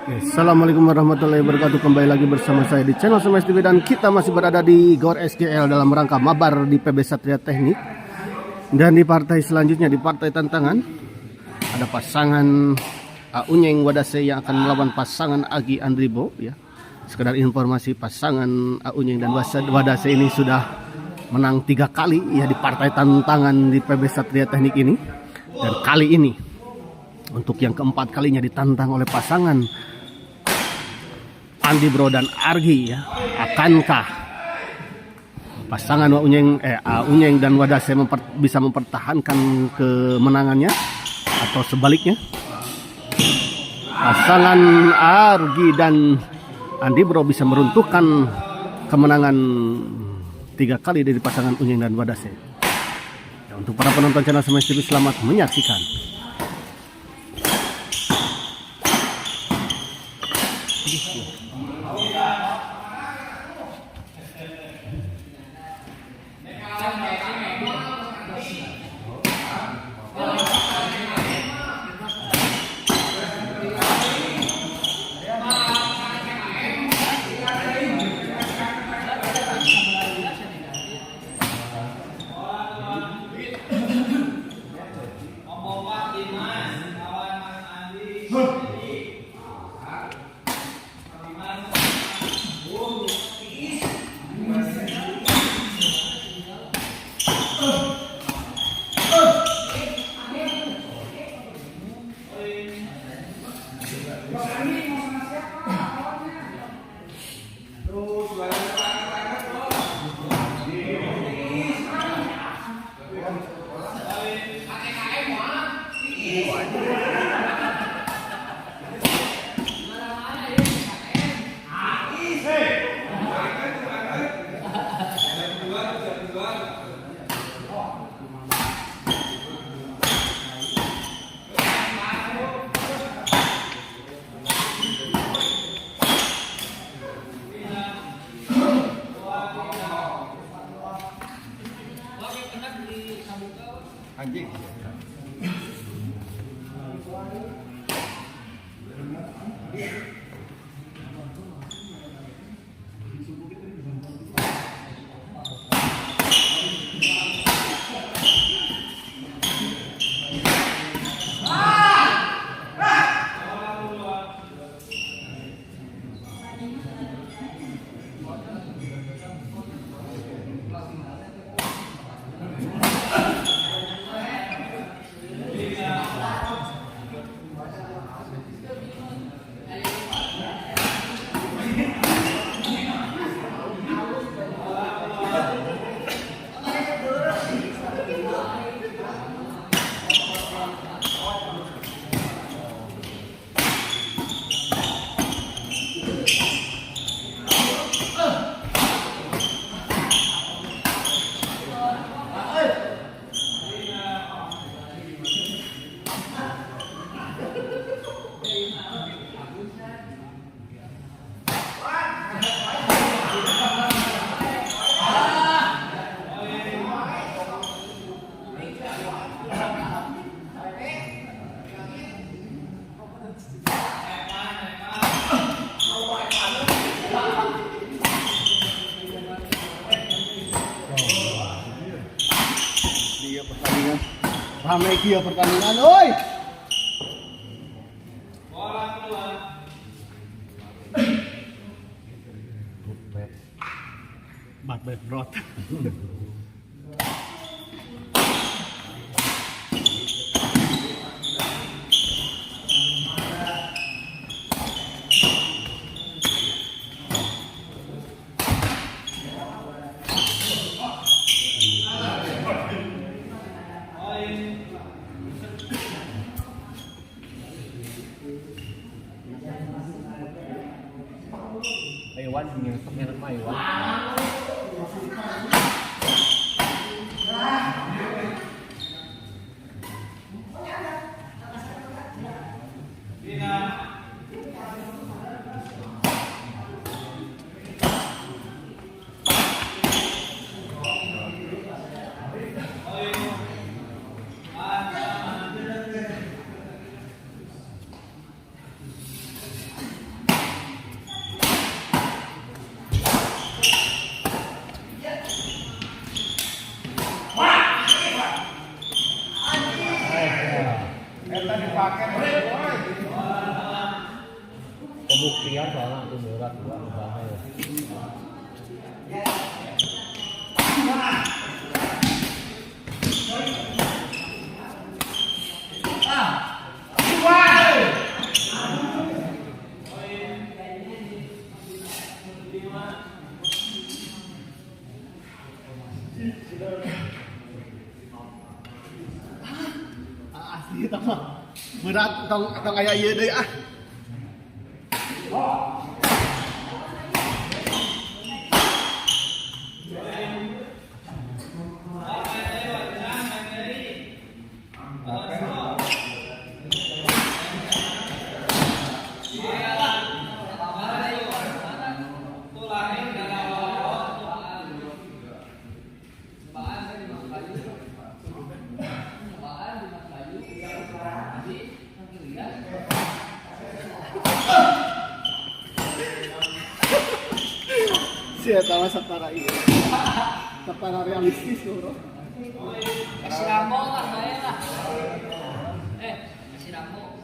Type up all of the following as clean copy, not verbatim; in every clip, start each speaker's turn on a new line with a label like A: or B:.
A: Assalamualaikum warahmatullahi wabarakatuh. Kembali lagi bersama saya di channel Semes TV dan kita masih berada di Gor SGL dalam rangka mabar di PB Satria Teknik. Dan di partai selanjutnya, di partai tantangan, ada pasangan Unyeng Wadase yang akan melawan pasangan Agi Andribo ya. Sekedar informasi, pasangan Unyeng dan Wadase ini sudah menang 3 kali ya di partai tantangan di PB Satria Teknik ini. Dan kali ini untuk yang keempat kalinya ditantang oleh pasangan Andribo dan Argi ya. Akankah pasangan Unyeng dan Wadase bisa mempertahankan kemenangannya atau sebaliknya? Pasangan Argi dan Andribo bisa meruntuhkan kemenangan 3 kali dari pasangan Unyeng dan Wadase. Ya, untuk para penonton channel Semes TV, selamat menyaksikan. Anjing. Pertandingan ramai kia pertandingan, oi. Bola keluar. Bat brot. Iwan yang merek Iwan.
B: Pembuktian soalnya itu berat dua bahaya.
A: Asli tong berat tong aya ieu deui ah. Sia tawa satara ieu. Satara realistis bro.
C: Kasih Rambo lah, saya lah. Kasih Rambo.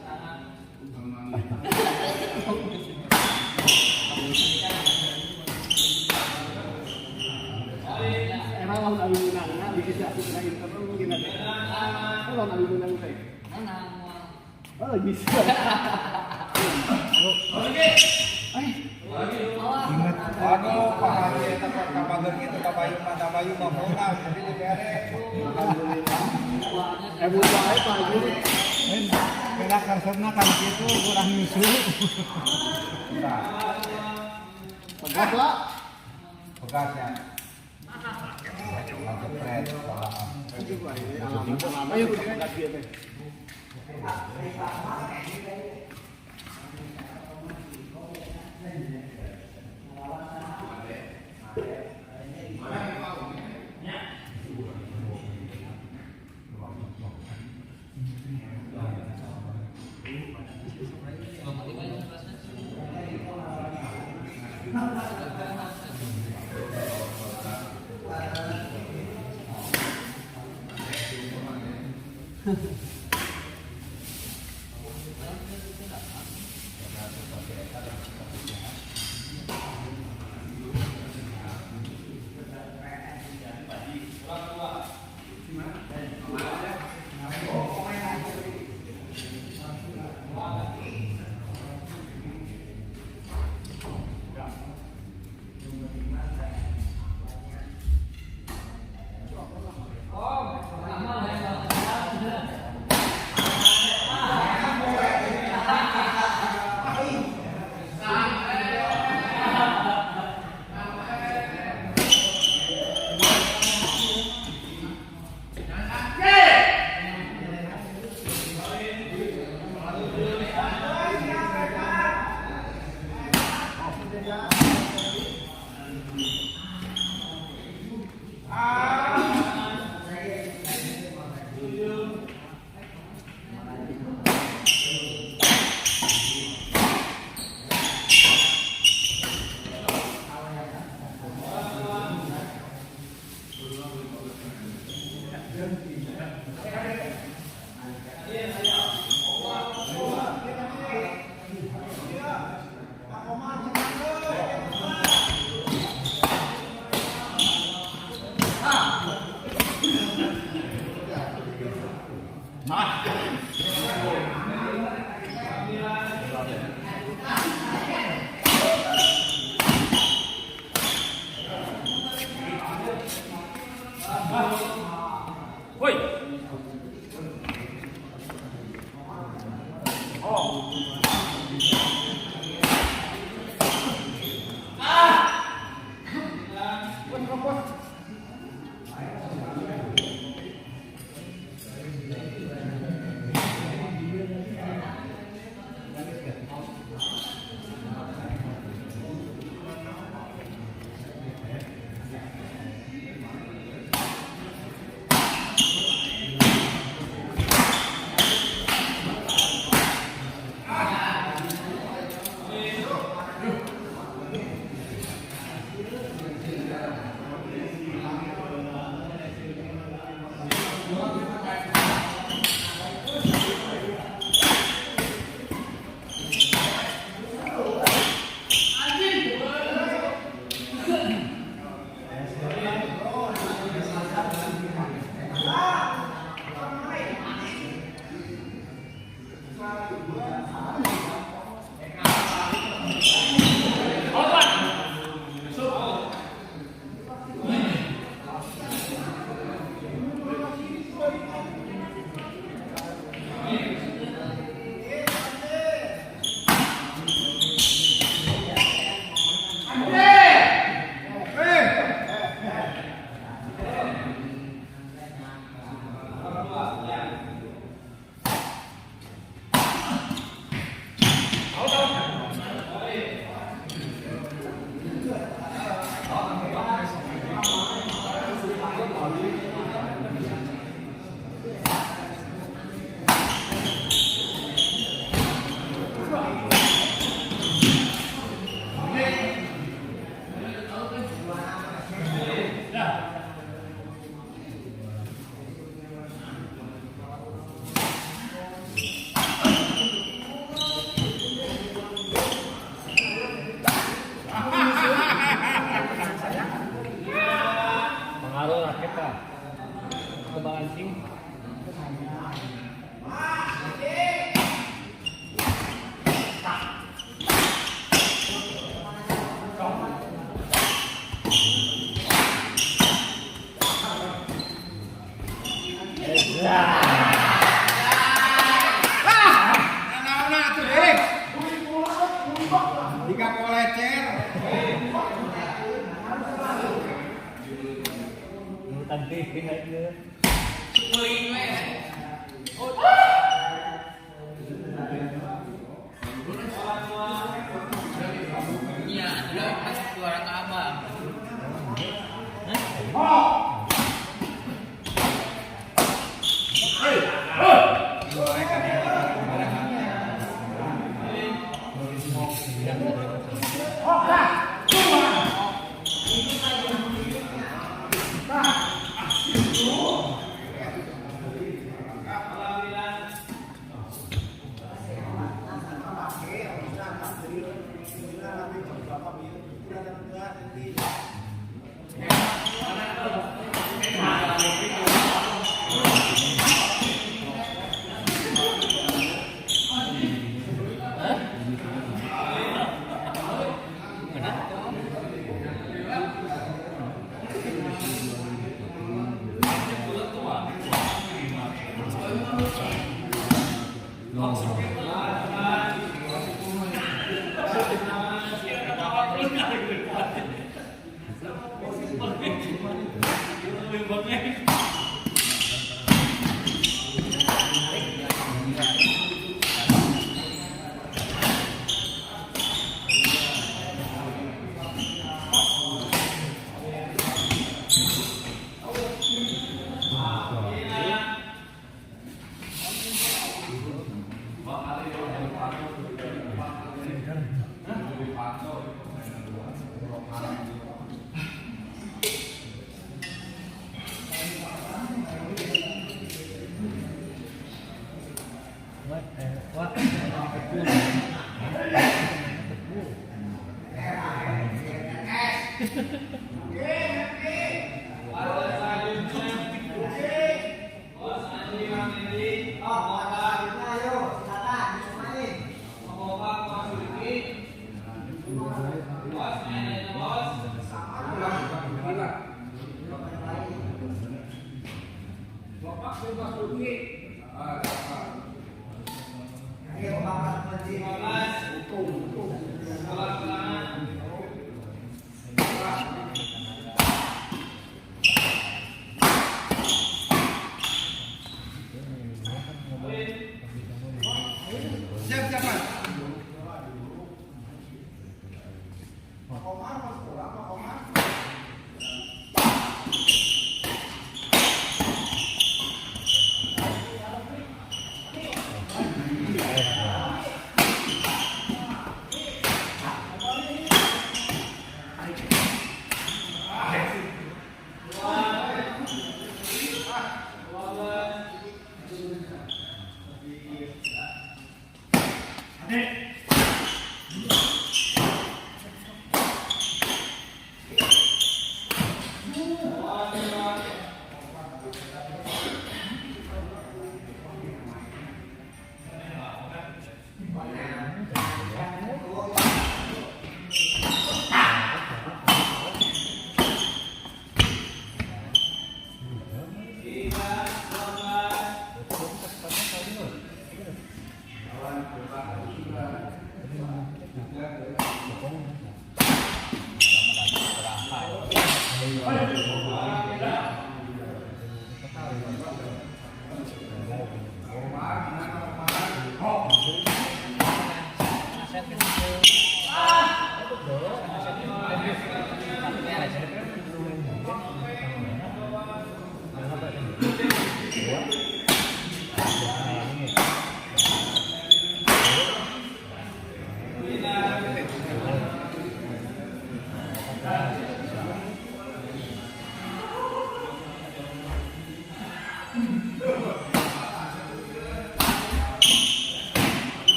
A: Emang lawan abi menangna dikasih aku kena internet mungkin ada. Lawan abi menang teh.
C: Menang.
A: Oh bisa.
C: Oke.
D: Ingat, aduh, Pak Haji eta kabageun kitu ka payung mah menang jadi dibere. Alhamdulillah.
A: Ebu bae Pak Haji.
D: Beda karsana kan kitu kurang nyusu.
A: Pegas lah.
D: Pegas ya. Jepret.
A: Ayo kita kasih teh.
B: Pengaruh raket lah. Kebalancing.
D: Nah, tuh deh. Jika polecer.
B: Tadi aja.
C: Iya, udah pas suara ke abang.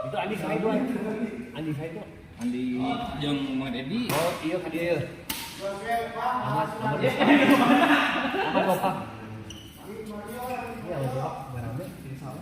B: Itu Andi saya doang. Andi saya itu.
C: Andi jeung Mang Edi.
B: Oh, iya kan dia. Ahmad Bapak. Iya, Bapak. Barangnya di sana.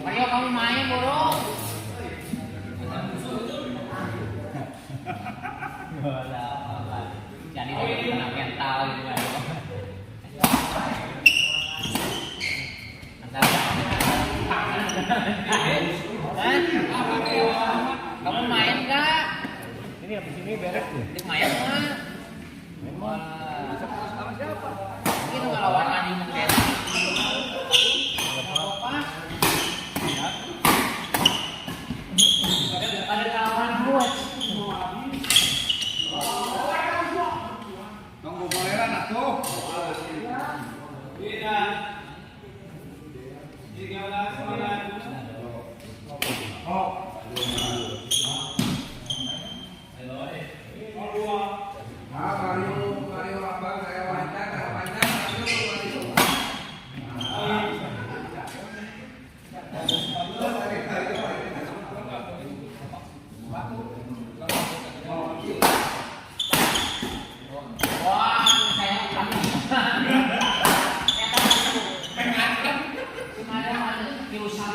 C: Ayo kamu main, Bro. Jadi kena mental gitu kan. Kamu main nggak?
B: Ini habis ini beres tuh.
C: Main nggak?
B: Memang.
C: Sama siapa? Ini ngelawan Adi mungkin. Apa? Ada kawan buat.
D: Nunggu boleran atuh. Beda. 13
C: Wah, saya kemarin kiusan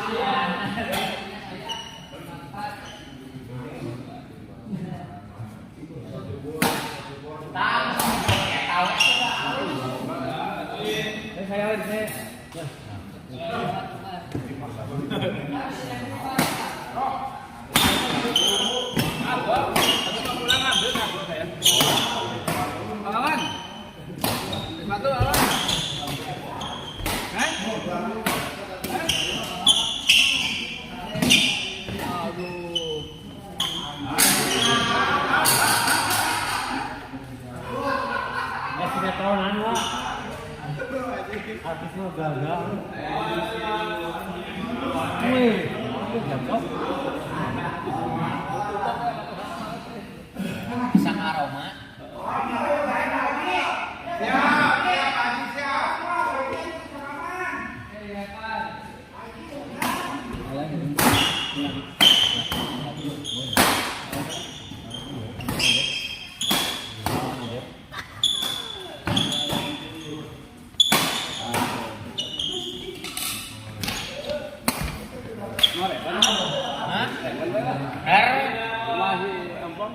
B: Sinetronan lah. Artisnya gagal. Wih, jatuh.
C: Pisang aroma.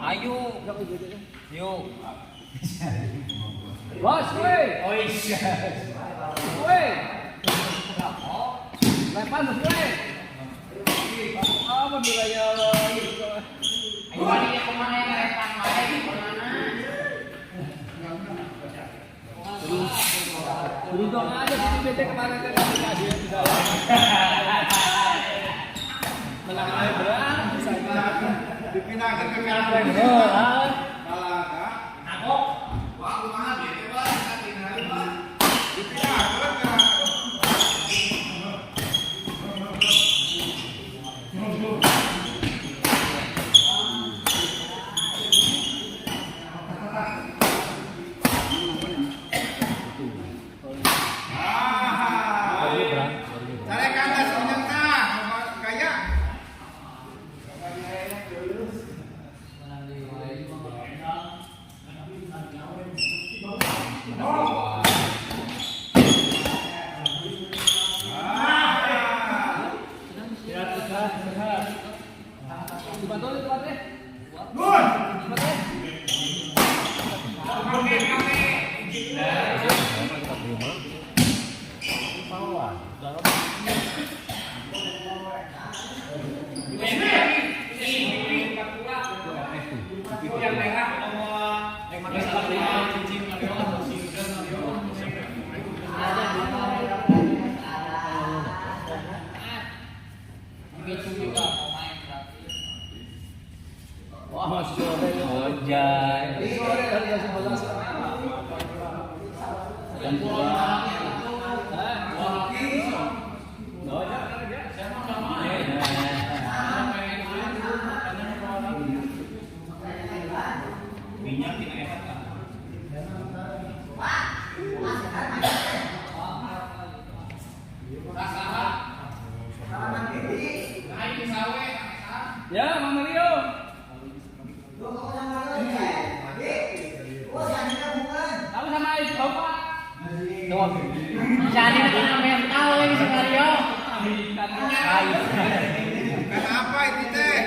C: Ayo. Yuk.
B: Bos, woi.
C: Oi.
B: Woi. Lepas bos, woi. Apa bilanya?
C: Ayo balik kemana ya repan wae kemana?
B: Beruntung aja si BT kemarin kan kasih bisa. Menang aja berat.
D: Dipindahkan ke Merah.
C: Aku.
D: Waktu mana dia Pak? Dipindahkan ke Saya kandas menyentuh kayak
B: Wah, masih sore.
C: Ojay.
B: Sore kan jam 11. Jam 2.
C: Minyak kita enak kan?
B: Ya, Mama Rio. Kamu sama istri Bapak.
C: Tuh. Jadi kita mental lagi si Mario.
D: Kenapa itu teh?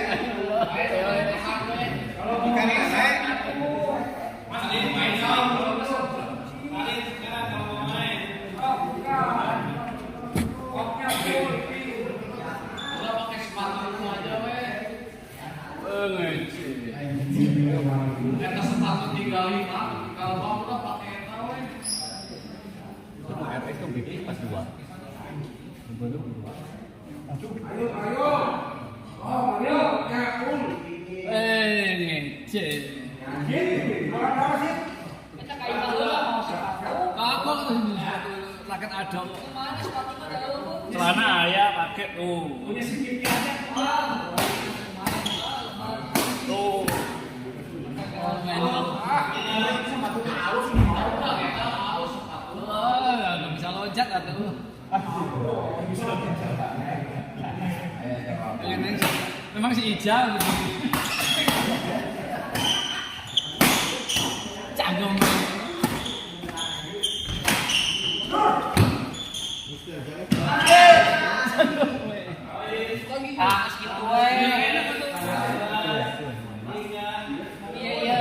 D: Ikan lele.
B: Laket adem. Celana ayah pakai tuh. Tuh. Nggak bisa loncat atau? Memang si Ijal canggung.
C: Ah, segitu we. Iya.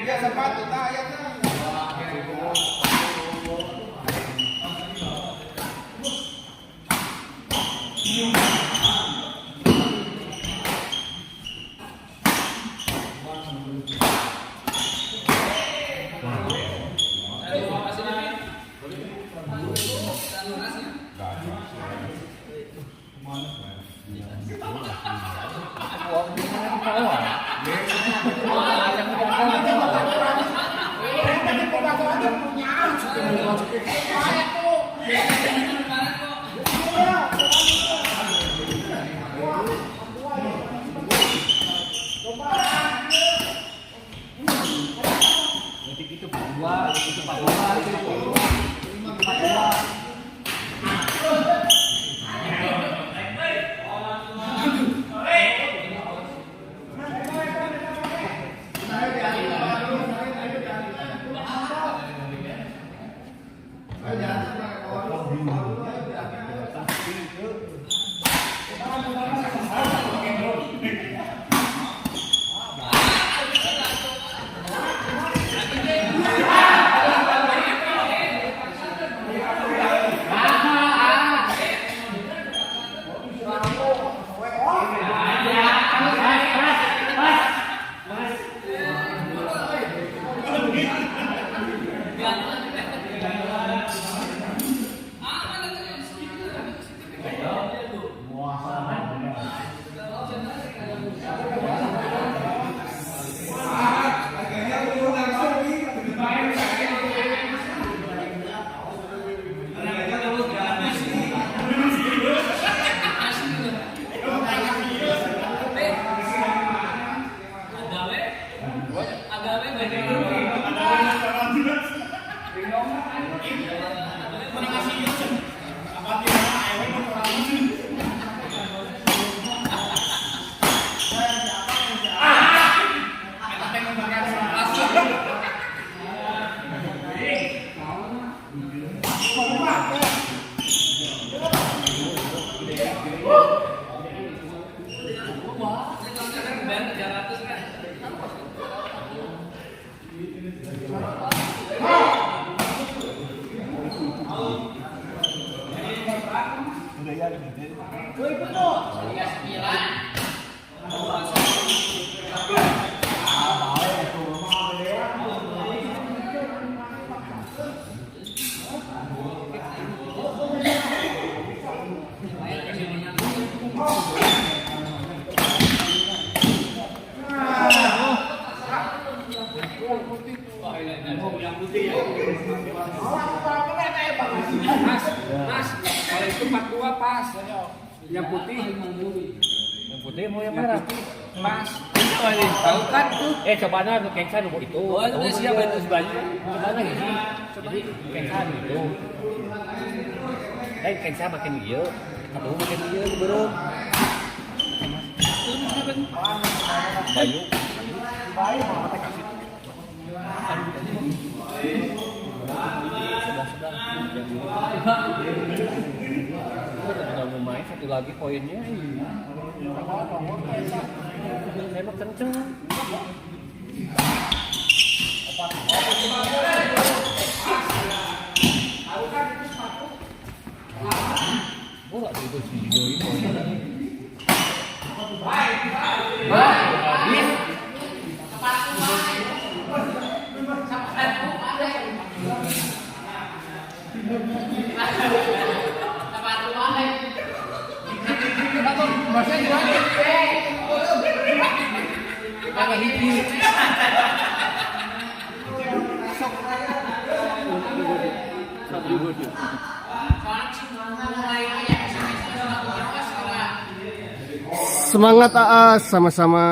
D: Ya sepatu tak ayatnya.
C: Mas, kalau itu 42 pas. Yang putih. Yang putih mau yang merah. Pas. Tahu kan tuh? Coba na kengsan itu. Oh, itu siapa itu sebelahnya? Coba na gini. Jadi kengsan itu. Kengsan makin dia. Aduh makin dia belum. Bayu. Bayu mau pakai kasih. Sudah mau main satu lagi poinnya. Saya mau kenceng. Bola itu sih ini.
A: Semangat AA sama-sama.